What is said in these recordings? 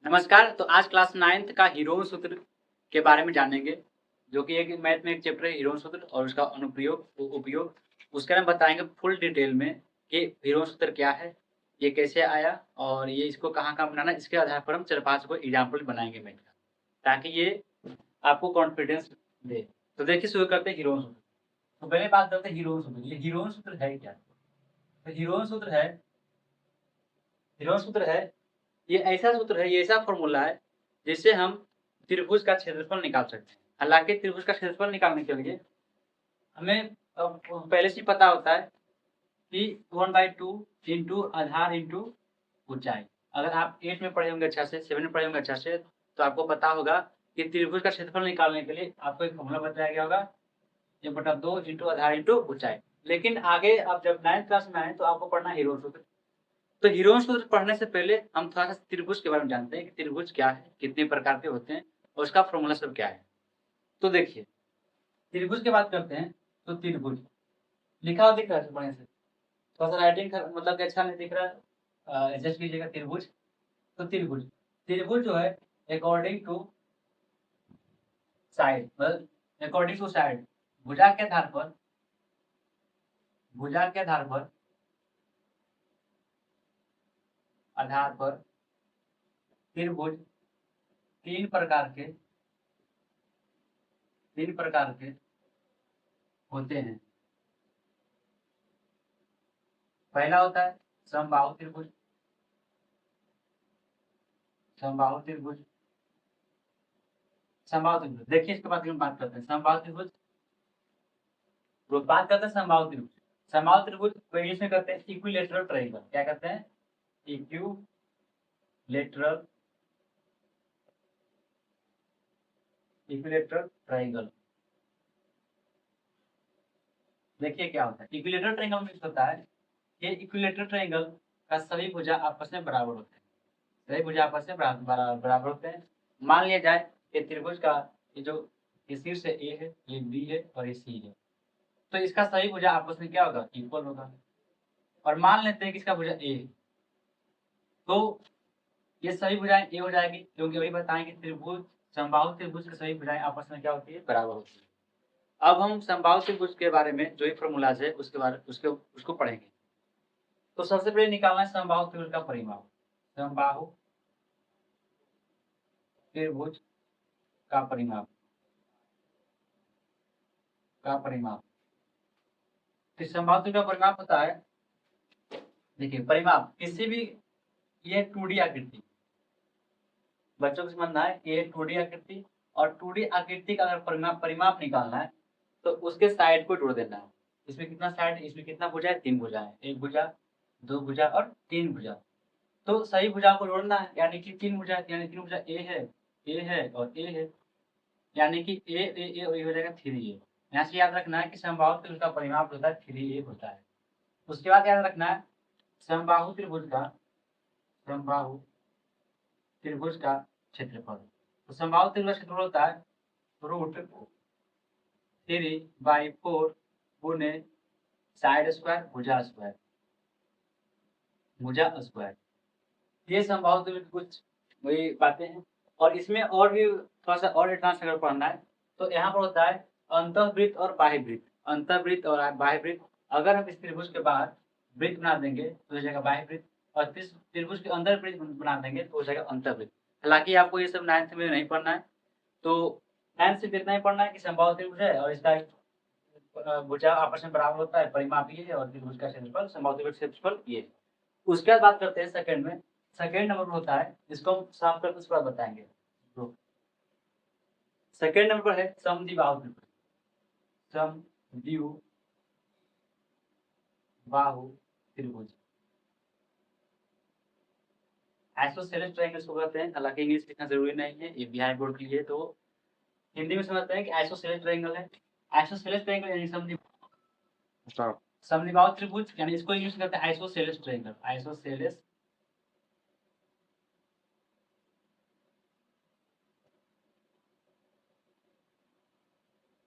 नमस्कार। तो आज क्लास 9th का हीरोन सूत्र के बारे में जानेंगे, जो कि एक मैथ में एक चैप्टर है हीरोन सूत्र और उसका अनुप्रयोग उपयोग। उसके बारे में बताएंगे फुल डिटेल में कि हीरोन सूत्र क्या है, ये कैसे आया और ये इसको कहाँ-कहाँ बनाना है। इसके आधार पर हम 4-5 को एग्जाम्पल बनाएंगे मैथ का, ताकि ये आपको कॉन्फिडेंस दे। तो देखिए शुरू करते हैं हीरोन सूत्र। तो पहले बात करते हैं हीरोन सूत्र। ये हीरोन सूत्र है क्या? तो हीरोन सूत्र है ये ऐसा सूत्र है, ये ऐसा फ़ॉर्मूला है, जिससे हम त्रिभुज का क्षेत्रफल निकाल सकते हैं। हालाँकि त्रिभुज का क्षेत्रफल निकालने के लिए हमें पहले से ही पता होता है कि 1/2 इंटू आधार इंटू ऊँचाई। अगर आप 8 में पढ़े होंगे अच्छा से, 7 में पढ़े होंगे अच्छा से, तो आपको पता होगा कि त्रिभुज का क्षेत्रफल निकालने के लिए आपको एक फ़ॉर्मूला बताया गया होगा, 1/2 इंटू आधार इंटू ऊँचाई। लेकिन आगे आप जब 9th क्लास में आए, तो आपको पढ़ना है हीरोन सूत्र। तो हीरोन सूत्र पढ़ने से पहले हम थोड़ा-सा त्रिभुज के बारे में जानते हैं कि त्रिभुज क्या है, कितने प्रकार के होते हैं और उसका फ़ॉर्मूला सब क्या है। तो देखिए, त्रिभुज की बात करते हैं, तो त्रिभुज लिखा हुआ दिख रहा है बढ़िया से? थोड़ा-सा राइटिंग मतलब कि अच्छा नहीं दिख रहा है, एडजस्ट कीजिएगा त्रिभुज। तो त्रिभुज, त्रिभुज जो है अकॉर्डिंग टू साइड, मतलब अकॉर्डिंग टू साइड, भुजा के आधार पर भुजा के आधार पर त्रिभुज 3 प्रकार के 3 प्रकार के होते हैं। पहला होता है समबाहु त्रिभुज। समबाहु त्रिभुज समबाहु त्रिभुज देखिए, इसके बाद हम बात करते हैं समबाहु त्रिभुज। तो बात करते हैं समबाहु त्रिभुज। समबाहु त्रिभुज को इंग्लिश में कहते हैं इक्विलेटरल ट्रायंगल। क्या कहते हैं? Equilateral equilateral triangle. देखिए क्या होता है इक्विलेटरल ट्रायंगल में, होता है ये इक्विलेटरल ट्रायंगल का सभी भुजा आपस में बराबर होते हैं। सभी भुजा आपस में बराबर होते हैं। मान लिया जाए कि त्रिभुज का ये जो ये शीर्ष है ए है, ये बी है और ये सी है, तो इसका सही भुजा आपस में क्या होगा? इक्वल होगा। और मान लेते हैं कि इसका भुजा ए है, तो ये सभी भुजाएं ए हो जाएगी, क्योंकि वही बताएंगे त्रिभुज समबाहु त्रिभुज की सभी भुजाएं आपस में क्या होती है? बराबर होती है। अब हम समबाहु त्रिभुज के बारे में जो फॉर्मूलाज है उसको पढ़ेंगे। तो सबसे पहले निकालना है समबाहु त्रिभुज का परिमाप। समबाहु त्रिभुज का परिमाप। तो समबाहु त्रिभुज का परिमाप होता है, देखिए परिमाप किसी भी, ये 2D आकृति, बच्चों को समझना है कि ये 2D आकृति, और 2D आकृति का अगर परिमाप निकालना है तो उसके साइड को जोड़ देना है। इसमें कितना साइड, इसमें कितना भुजा है? 3 भुजा है। 1 भुजा, 2 भुजा और 3 भुजा। तो सही भुजाओं को जोड़ना है, यानी कि 3 भुजा, यानी 3 भुजा ए है और ए है, यानी कि ए और ये हो जाएगा 3a। यहाँ से याद रखना है कि समबाहु त्रिभुज का परिमाप होता है 3a होता है। उसके बाद याद रखना है समबाहु त्रिभुज का क्षेत्रफल। तो समबाहु त्रिभुज का क्षेत्रफल होता है √3/4 गुने साइड स्क्वायर भुजा स्क्वायर। ये समबाहु त्रिभुज की कुछ वही बातें हैं। और इसमें और भी थोड़ा सा और एडवांस अगर पढ़ना है, तो यहाँ पर होता है अंतःवृत्त और बाह्यवृत्त। अंतःवृत्त और बाह्यवृत्त, अगर हम इस त्रिभुज के बाहर वृत्त बना देंगे तो हो जाएगा बाह्यवृत्त, और इस त्रिभुज के अंदर वृत्त बना देंगे तो हो जाएगा अंतःवृत्त। हालांकि आपको ये सब 9th में नहीं पढ़ना है, तो 9th सिर्फ इतना ही पढ़ना है कि समबाहु त्रिभुज है और इसका भुजा आपस में बराबर होता है, परिमाप ये है, और त्रिभुज का क्षेत्रफल, समबाहु त्रिभुज का क्षेत्रफल ये है। उसके बाद बात करते हैं सेकंड में। सेकंड नंबर पर होता है, इसको हम सॉल्व करके उसके बाद बताएंगे। तो सेकंड नंबर पर है समद्विबाहु त्रिभुज। समद्विबाहु त्रिभुज, आइसोसेलेस ट्रायंगल इसको कहते हैं। हालांकि इंग्लिश लिखना जरूरी नहीं है, ये बिहार बोर्ड के लिए, तो हिंदी में समझते हैं कि आइसोसेलेस ट्रायंगल है। आइसोसेलेस ट्रायंगल यानी समद्विबाहु त्रिभुज, यानी इसको इंग्लिश में कहते हैं आइसोसेलेस ट्रायंगल। आइसोसेलेस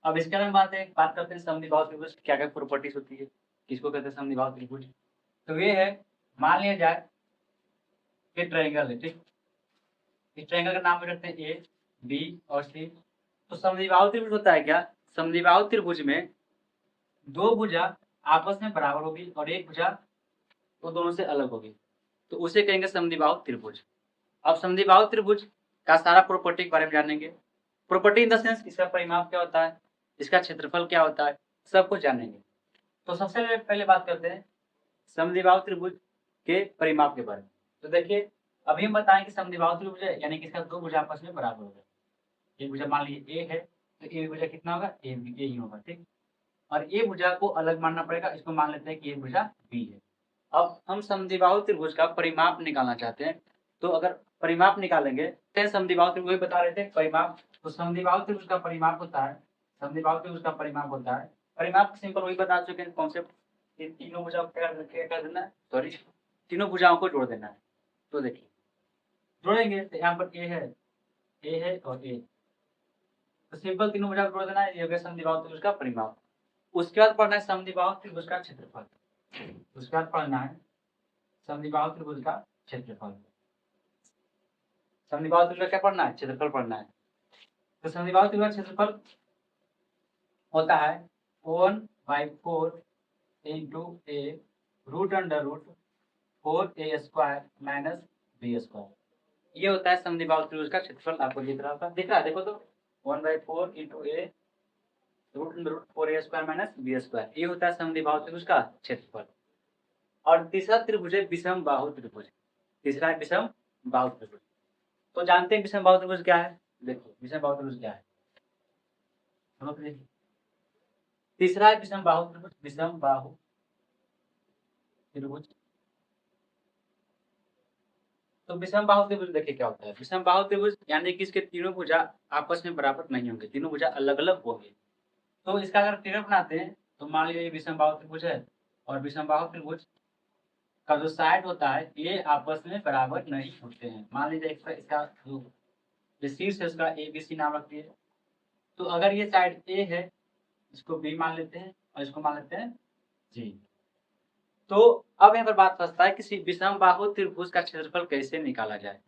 अब इसके बारे में बात करते हैं समद्विबाहु त्रिभुज की क्या-क्या प्रॉपर्टीज होती है, किसको कहते हैं समद्विबाहु त्रिभुज। तो ये है, मान लिया जाए कि ट्रायंगल है, ठीक। इस ट्रायंगल का नाम भी रखते हैं ए, बी और सी। तो समद्विबाहु त्रिभुज होता है क्या? समद्विबाहु त्रिभुज में दो भुजा आपस में बराबर होगी और एक भुजा वो दोनों से अलग होगी, तो उसे कहेंगे समद्विबाहु त्रिभुज। अब समद्विबाहु त्रिभुज का सारा प्रॉपर्टी के बारे में जानेंगे। प्रॉपर्टी इन द सेंस इसका परिमाप क्या होता है, इसका क्षेत्रफल क्या होता है, सब कुछ जानेंगे। तो सबसे पहले बात करते हैं समद्विबाहु त्रिभुज के परिमाप के बारे में। तो देखिए, अभी हम बताएं कि समद्विबाहु त्रिभुज है यानी कि इसका दो भुजा आपस में बराबर होगा। एक भुजा मान लीजिए ए है, तो ए भुजा कितना होगा? ए ही होगा, ठीक। और ए भुजा को अलग मानना पड़ेगा, इसको मान लेते हैं कि ये भुजा बी है। अब हम समद्विबाहु त्रिभुज का परिमाप निकालना चाहते हैं, तो अगर परिमाप निकालेंगे तो समद्विबाहु त्रिभुज बता रहे थे परिमाप। तो समद्विबाहु त्रिभुज का परिमाप होता है, समद्विबाहु त्रिभुज का परिमाप होता है, परिमाप सिंपल वही बता चुके हैं कॉन्सेप्ट। तीनों भुजाओं को क्या कर देना है, सॉरी, तीनों भुजाओं को जोड़ देना है। तो देखिए जोड़ेंगे तो यहाँ पर ए है और ए, तो सिंपल तीनों भुजा को जोड़ देना है, ये हो गया समद्विबाहु त्रिभुज का परिमाप। उसके बाद पढ़ना है समद्विबाहु त्रिभुज का क्षेत्रफल। उसके बाद पढ़ना है समद्विबाहु त्रिभुज का क्षेत्रफल। समद्विबाहु त्रिभुज का क्या पढ़ना है? क्षेत्रफल पढ़ना है। तो समद्विबाहु त्रिभुज का क्षेत्रफल होता है 1/4 into A root under root 4a square minus B square. ये होता है समद्विबाहु त्रिभुज का क्षेत्रफल। आपको दिख रहा है, देखो तो 1/4 into A root under root 4a square minus B square, ये होता है समद्विबाहु त्रिभुज का क्षेत्रफल। और तीसरा त्रिभुज है विषम बाहु त्रिभुज। तीसरा है विषम बाहु त्रिभुज। तो जानते हैं विषम बाहु त्रिभुज क्या है? देखो विषम बाहु त्रिभुज क्या है, तीसरा है विषम बाहु त्रिभुज। विषम बाहु त्रिभुज, तो विषम बाहु त्रिभुज देखिए क्या होता है। विषम बाहु त्रिभुज यानी कि इसके तीनों भुजा आपस में बराबर नहीं होंगे, तीनों भुजा अलग अलग होंगे। तो इसका अगर फिगर बनाते हैं तो मान लीजिए विषम बाहु त्रिभुज है, और विषम बाहु त्रिभुज का जो साइड होता है ये आपस में बराबर नहीं होते हैं। मान लीजिए इसका जो शीर्ष है उसका ए बी सी नाम रखती है। तो अगर ये साइड ए है, इसको बी मान लेते हैं और इसको मान लेते हैं जी। तो अब यहाँ पर बात फंसता है कि विषम बाहु त्रिभुज का क्षेत्रफल कैसे निकाला जाए।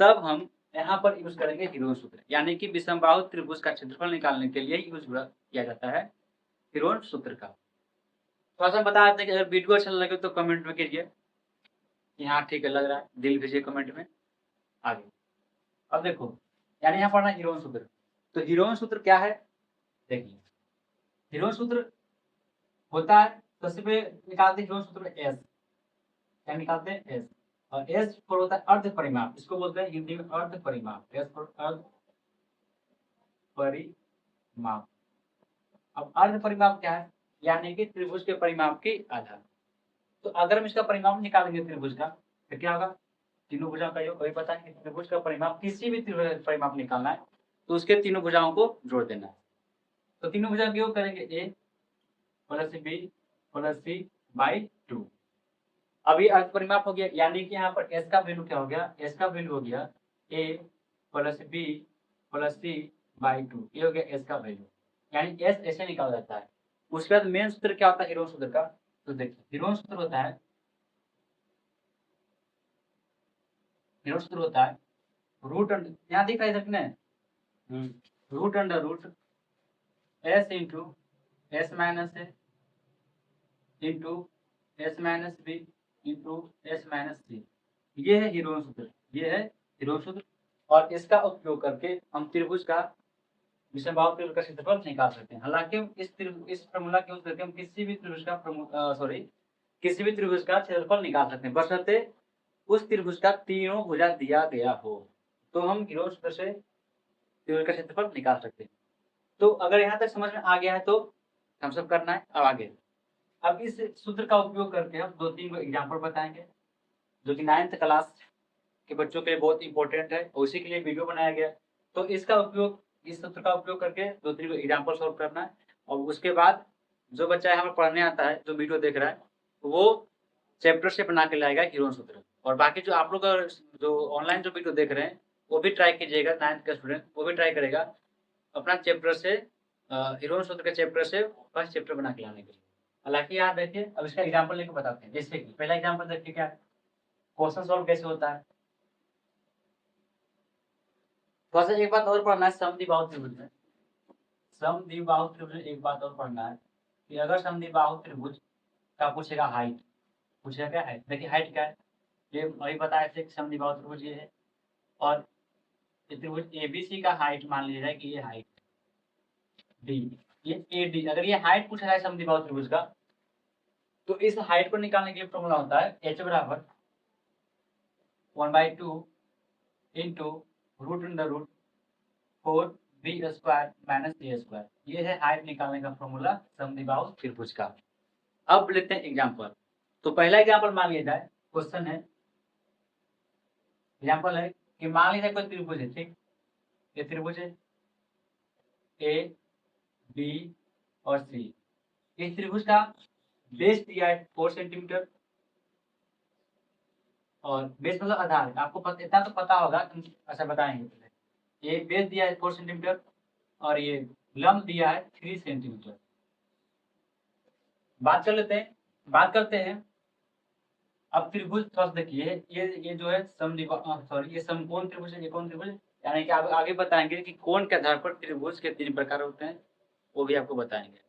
तब हम यहाँ पर यूज करेंगे हीरोन सूत्र, यानी कि विषम बाहु त्रिभुज का क्षेत्रफल निकालने के लिए यूज किया जाता है हीरोन सूत्र का। थोड़ा सा बता देते हैं कि अगर वीडियो अच्छा लगे तो कमेंट में कीजिए यहाँ ठीक है लग रहा है, दिल भेजिए कमेंट में आगे। अब देखो यानी यहाँ पढ़ना हीरोन सूत्र। तो हीरोन सूत्र क्या है? देखिए हीरोन सूत्र होता है, सबसे पहले निकालते हैं हीरोन सूत्र एस। क्या निकालते हैं? एस। और एस फॉर होता है अर्ध परिमाप, इसको बोलते हैं हिंदी में अर्ध परिमाप। एस फॉर अर्ध परिमाप। अब अर्ध परिमाप क्या है? यानी कि त्रिभुज के परिमाप की आधा। तो अगर हम इसका परिमाप निकालेंगे त्रिभुज का तो क्या होगा? तीनों भुजाओं का योग। वही पता है कि त्रिभुज का परिमाप, किसी भी त्रिभुज का परिमाप निकालना है तो उसके तीनों भुजाओं को जोड़ देना है। तो तीनों भुजाओं का योग करेंगे A plus B plus C by 2। अभी अर्ध परिमाप हो गया, यानी कि यहाँ पर एस का वैल्यू क्या हो गया? एस का वैल्यू हो गया A plus B plus C by 2। ये हो गया एस का वैल्यू, यानी एस ऐसे निकाला जाता है। उसके बाद मेन सूत्र क्या होता है हीरोन सूत्र का? तो देखिए हीरोन सूत्र होता है, हीरोन सूत्र होता है रूट अंडर, यहाँ दिख रहा है सकने root under root S into S minus A into S minus B into S minus C. ये है हीरोन सूत्र, ये है हीरोन सूत्र। और इसका उपयोग करके हम त्रिभुज का विषम बाहु त्रिभुज का क्षेत्रफल निकाल सकते हैं। हालांकि इस फॉर्मूला के यूज करके हम किसी भी त्रिभुज का किसी भी त्रिभुज का क्षेत्रफल निकाल सकते हैं, बशर्ते उस त्रिभुज का तीनों भुजा दिया गया हो, तो हम हीरोन सूत्र से त्रिभुज का क्षेत्रफल निकाल सकते हैं। तो अगर यहाँ तक समझ में आ गया है तो हम सब करना है। अब आगे, अब इस सूत्र का उपयोग करके हम 2-3 एग्जाम्पल बताएंगे जो कि 9th क्लास के बच्चों के लिए बहुत इंपॉर्टेंट है, और उसी के लिए वीडियो बनाया गया। तो इसका उपयोग, इस सूत्र का उपयोग करके 2-3 एग्जाम्पल सॉल्व करना है। और उसके बाद जो बच्चा हमें पढ़ने आता है, जो वीडियो देख रहा है, वो चैप्टर से बना के लाएगा हीरोन सूत्र। और बाकी जो आप लोग जो ऑनलाइन जो वीडियो देख रहे हैं वो भी ट्राई कीजिएगा, 9th का स्टूडेंट वो भी ट्राई करेगा अपना चैप्टर से हीरोन सूत्र के चैप्टर से फर्स्ट चैप्टर बना के लाने के लिए। हालांकि यहाँ देखिए अब इसका एग्जाम्पल लेकर बताते हैं। जैसे कि पहला एग्जाम्पल देखिए क्या है, क्वेश्चन सॉल्व कैसे होता है। थोड़ा सा एक बात और पढ़ना है समद्विबाहु त्रिभुज में। समद्विबाहु त्रिभुज में एक बात और पढ़ना है कि अगर समद्विबाहु त्रिभुज का पूछेगा हाइट, पूछेगा क्या है, देखिए हाइट क्या है, ये वही बताए थे कि समद्विबाहु त्रिभुज ये है, और ये त्रिभुज एबीसी का हाइट मान लिया जाए कि ये हाइट डी, ये ए डी। अगर ये हाइट पूछा जाए समद्विबाहु त्रिभुज का, तो इस हाइट को निकालने के लिए फॉर्मूला होता है h बराबर 1/2 into root under root 4b² minus a²। ये है हाइट निकालने का फॉर्मूला समद्विबाहु त्रिभुज का। अब लेते हैं एग्जांपल। तो पहला एग्जांपल मान लिया जाए, क्वेश्चन है, एग्जांपल है कि मान लीजिए कोई त्रिभुज है, ठीक, ये त्रिभुज है ए बी और सी। इस त्रिभुज का बेस दिया है 4 सेंटीमीटर, और बेस मतलब आधार, आपको इतना तो पता होगा, अच्छा बताएंगे। ये बेस दिया है 4 सेंटीमीटर और ये लंब दिया है 3 सेंटीमीटर। बात करते हैं। अब त्रिभुज थोड़ा सा देखिए, ये जो है सॉरी, ये समकोण त्रिभुज है, ये कौन त्रिभुज है, यानी कि आप आगे बताएंगे कि कोण के आधार पर त्रिभुज के 3 प्रकार होते हैं, वो भी आपको बताएंगे।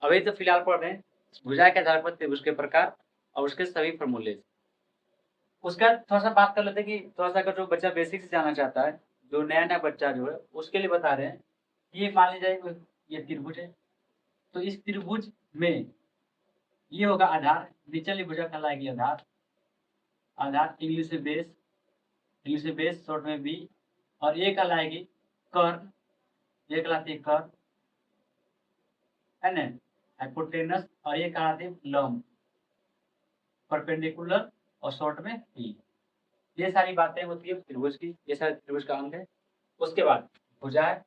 अभी तो फिलहाल पढ़ रहे हैं भुजा के आधार पर त्रिभुज के प्रकार और उसके सभी फॉर्मूले। उसका थोड़ा सा बात कर लेते हैं कि थोड़ा सा अगर जो बच्चा बेसिक से जाना चाहता है, जो नया नया बच्चा जो है, उसके लिए बता रहे हैं। ये मान लीजिए ये त्रिभुज है, तो इस त्रिभुज में ये होगा आधार, निचली भुजा कहलाएगी आधार, आधार इंग्लिश से बेस शॉर्ट में बी, और ये कहलाएगी कर्ण, ये कहलाती है कर्ण है ना, हाइपोटेनस, और ये कहलाती है लंब, परपेंडिकुलर और शॉर्ट में ई। ये सारी बातें होती है त्रिभुज की, ये सारे त्रिभुज का अंग है। उसके बाद भुजा है।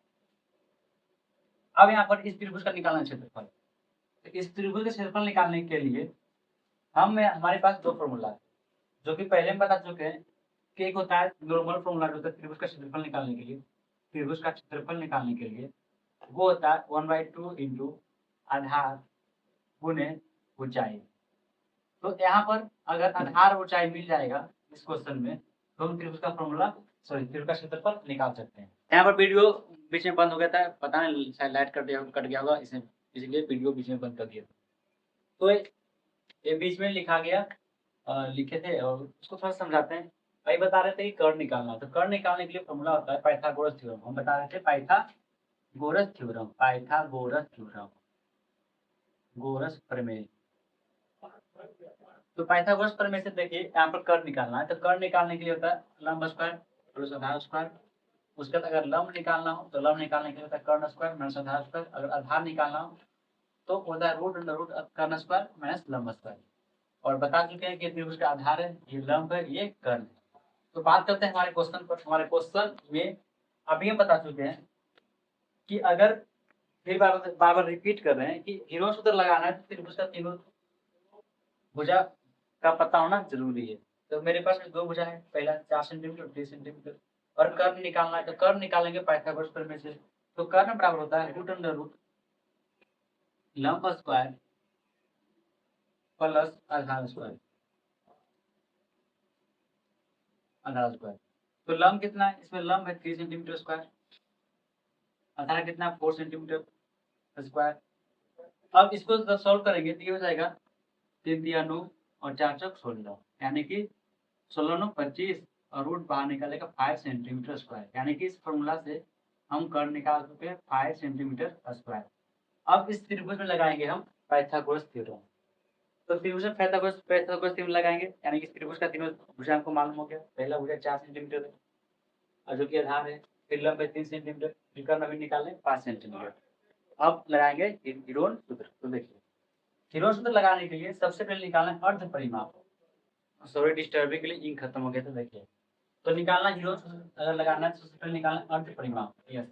अब यहाँ पर इस त्रिभुज का निकालना क्षेत्रफल, तो इस त्रिभुज का क्षेत्रफल निकालने के लिए हमारे पास दो फॉर्मूला है, जो कि पहले हम बता चुके हैं कि एक होता है नॉर्मल फॉर्मूला, जो होता है त्रिभुज का क्षेत्रफल निकालने के लिए, त्रिभुज का क्षेत्रफल निकालने के लिए वो होता है 1/2 इंटू आधार गुणे ऊंचाई। तो यहाँ पर अगर आधार ऊंचाई मिल जाएगा इस क्वेश्चन में, तो हम त्रिभुज का फॉर्मूला सॉरी त्रिभुज का क्षेत्रफल निकाल सकते हैं। यहाँ पर वीडियो बीच में बंद हो गया था, पता नहीं शायद लाइट कट गया होगा, इसलिए वीडियो बीच में बंद कर दिया। तो ये बीच में लिखा गया, लिखे थे, और उसको थोड़ा समझाते हैं। भाई बता रहे थे कि कर्ण निकालना, तो कर्ण निकालने के लिए फॉर्मूला होता है पाइथागोरस थ्योरम। हम बता रहे थे पाइथागोरस थ्योरम, गोरस प्रमेय। तो पाइथागोरस प्रमेय से देखिए यहाँ पर कर्ण निकालना है, तो कर्ण निकालने के लिए होता है लंब स्क्वायर प्लस आधार स्क्वायर। उसके बाद अगर लंब निकालना हो तो लंब निकालने के लिए होता है कर्ण स्क्वायर माइनस आधार स्क्वायर। अगर आधार निकालना हो तो होता है रूट अंडर रूट कर्ण स्क्वायर माइनस लंब स्क्वायर। और बता चुके हैं कि त्रिभुज का आधार है, ये लंब है, ये कर्ण है। तो बात करते हैं हमारे क्वेश्चन पर। हमारे क्वेश्चन में अभी हम बता चुके हैं कि अगर फिर बार बार रिपीट कर रहे हैं कि हीरो सूत्र लगाना है, तो त्रिभुज का तीनों भुजा का पता होना जरूरी है। तो मेरे पास में दो भुजा है, पहला 4 सेंटीमीटर और 3 सेंटीमीटर, और कर्ण निकालना है, तो कर्ण निकालेंगे पाइथागोरस प्रमेय से। तो कर्ण बराबर होता है रूट अंडर रूट लंब स्क्वायर प्लस आधार स्क्वायर, आधार स्क्वायर। तो लंब कितना है, इसमें लंब है 3 सेंटीमीटर स्क्वायर, आधार कितना 4 सेंटीमीटर स्क्वायर। अब इसको जब सॉल्व करेंगे तो ये हो जाएगा 3 दिया 9 और 4 चौक 16, यानी कि 16 9 25, और रूट बाहर निकालेगा 5 सेंटीमीटर स्क्वायर, यानी कि इस फॉर्मूला से हम कर्ण निकाल चुके हैं 5 सेंटीमीटर स्क्वायर। अब इस त्रिभुज में लगाएंगे हम पाइथागोरस थ्योरम। तो त्रिभुज में पाइथागोरस थ्योरम लगाएंगे, यानी कि त्रिभुज का तीनों भुजा हमको मालूम हो गया। पहला भुजा 4 सेंटीमीटर है और जो कि आधार है, फिर लंब है 3 सेंटीमीटर, फिर कर्ण अभी निकालें 5 सेंटीमीटर। अब लगाएंगे हीरोन सूत्र। तो देखिए हीरोन सूत्र लगाने के लिए सबसे पहले निकालना है अर्ध परिमाप। सॉरी डिस्टर्बिंग के लिए इंक खत्म हो गया था, देखिए। तो निकालना हीरोन सूत्र अगर लगाना है तो सबसे पहले निकालना अर्ध परिमाप, यस।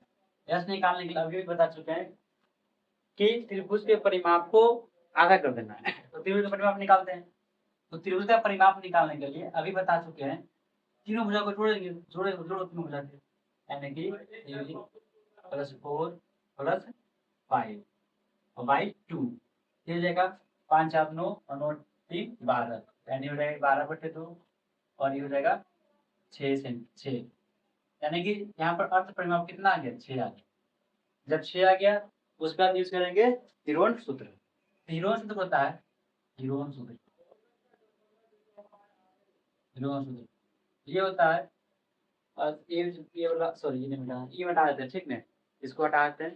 यस निकालने के लिए अभी भी बता चुके हैं कि त्रिभुज के परिमाप को आधा कर देना है, तो त्रिभुज का परिमाप निकालते हैं। तो त्रिभुज का परिमाप निकालने के लिए अभी बता चुके हैं, तीनों भुजा को जोड़ेंगे, जोड़ो तीनों भुजा के, यानी कि 3 + 4 + 5 और बाई 2, ये हो जाएगा 5 4 9 और 9 3 12, यानी हो जाएगा 12/2, और ये हो जाएगा 6 से 6। यानी कि यहाँ पर अर्थ परिमाप कितना आ गया, 6 आ गया। जब 6 आ गया उसके बाद यूज करेंगे हीरोन सूत्र। हीरोन सूत्र होता है, हीरोन सूत्र, हीरोन सूत्र ये होता है, और ये वाला सॉरी ये नहीं मिटा, ये हटा देते हैं, ठीक है, इसको हटा देते हैं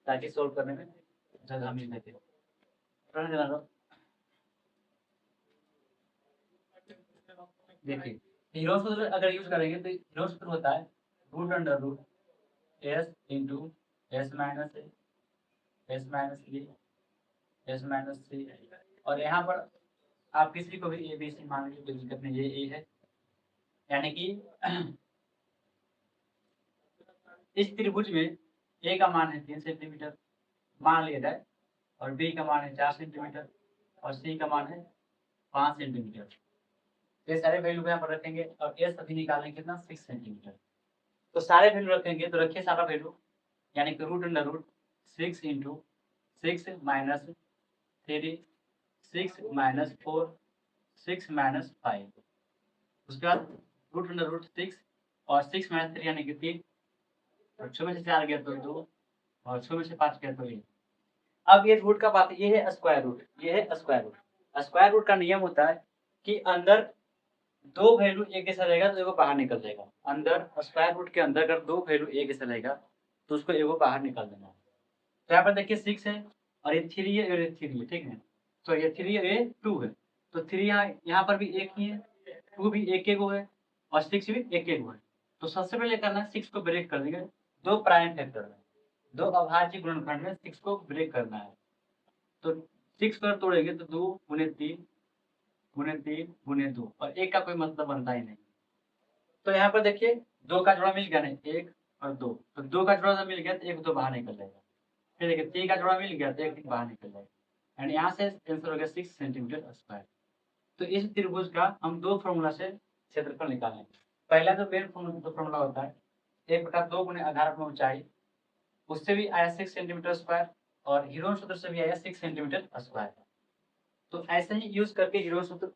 ताकि सोल्व करने में जगह मिल सके। देखिए हीरोन सूत्र अगर यूज करेंगे तो हीरोन सूत्र होता है root under root S into S minus A, S minus B, S minus C, और यहाँ पर आप किसी को भी ए बी सी मान लीजिए, कोई दिक्कत नहीं, ये ए है। यानी कि इस त्रिभुज में ए का मान है 3 सेंटीमीटर मान लिया जाए, और बी का मान है 4 सेंटीमीटर, और सी का मान है 5 सेंटीमीटर। ये सारे वैल्यू यहाँ पर रखेंगे, और एस अभी निकालेंगे कितना, 6 सेंटीमीटर। तो सारे वैल्यू रखेंगे, तो रखिए सारा वैल्यू, यानी कि root under root 6 into 6 minus 3, 6 minus 4, 6 minus 5, उसके बाद रूट अंडर रूट 6 और 6 माइनस 3 यानी कि 3, और 6 में से 4 गया तो 2, और 6 में से 5 गया तो 1। अब ये रूट का बात, ये है स्क्वायर रूट, ये है स्क्वायर रूट। स्क्वायर रूट का नियम होता है कि अंदर दो वैल्यू एक जैसा रहेगा तो एगो बाहर निकल जाएगा। अंदर स्क्वायर रूट के अंदर अगर दो वैल्यू एक जैसा रहेगा तो उसको एगो बाहर निकाल देना है। तो यहाँ पर देखिए 6 है, और ये 3 है, और ये 3 है, ठीक है। तो ये 3 है, ये 2 है, तो 3 यहाँ पर भी एक ही है, 2 भी एक एक है, और 6 भी एक एक है। तो सबसे पहले करना है 6 को ब्रेक कर देंगे, दो प्राइम फैक्टर में, दो अभाज्य गुणनखंड में 6 को ब्रेक करना है। तो 6 पर तोड़ेंगे तो 2 गुने 3 गुने 3 गुने 2, और एक का कोई मतलब बनता ही नहीं। तो यहाँ पर देखिए 2 का जोड़ा मिल गया नहीं, 1 और 2, तो 2 का जोड़ा मिल गया तो 1 2 बाहर निकल जाएगा। फिर देखिए 3 का जोड़ा मिल गया तो 1 बाहर निकल जाएगा, यानी यहाँ से आंसर हो गया 6 सेंटीमीटर स्क्वायर। तो इस त्रिभुज का हम दो फॉर्मूला से क्षेत्रफल निकालें। पहला जो मेन फॉर्मूला होता है 1/2 गुने आधार में ऊंचाई, उससे भी आया 6 सेंटीमीटर स्क्वायर, और हीरोन सूत्र से भी आया 6 सेंटीमीटर स्क्वायर। तो ऐसे ही यूज करके हीरोन सूत्र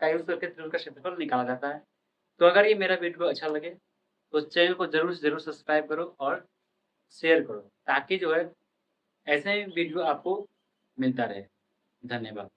का यूज करके त्रिभुज का क्षेत्रफल निकाला जाता है। तो अगर ये मेरा वीडियो अच्छा लगे तो चैनल को जरूर से जरूर सब्सक्राइब करो और शेयर करो, ताकि जो है ऐसे ही वीडियो आपको मिलता रहे। धन्यवाद।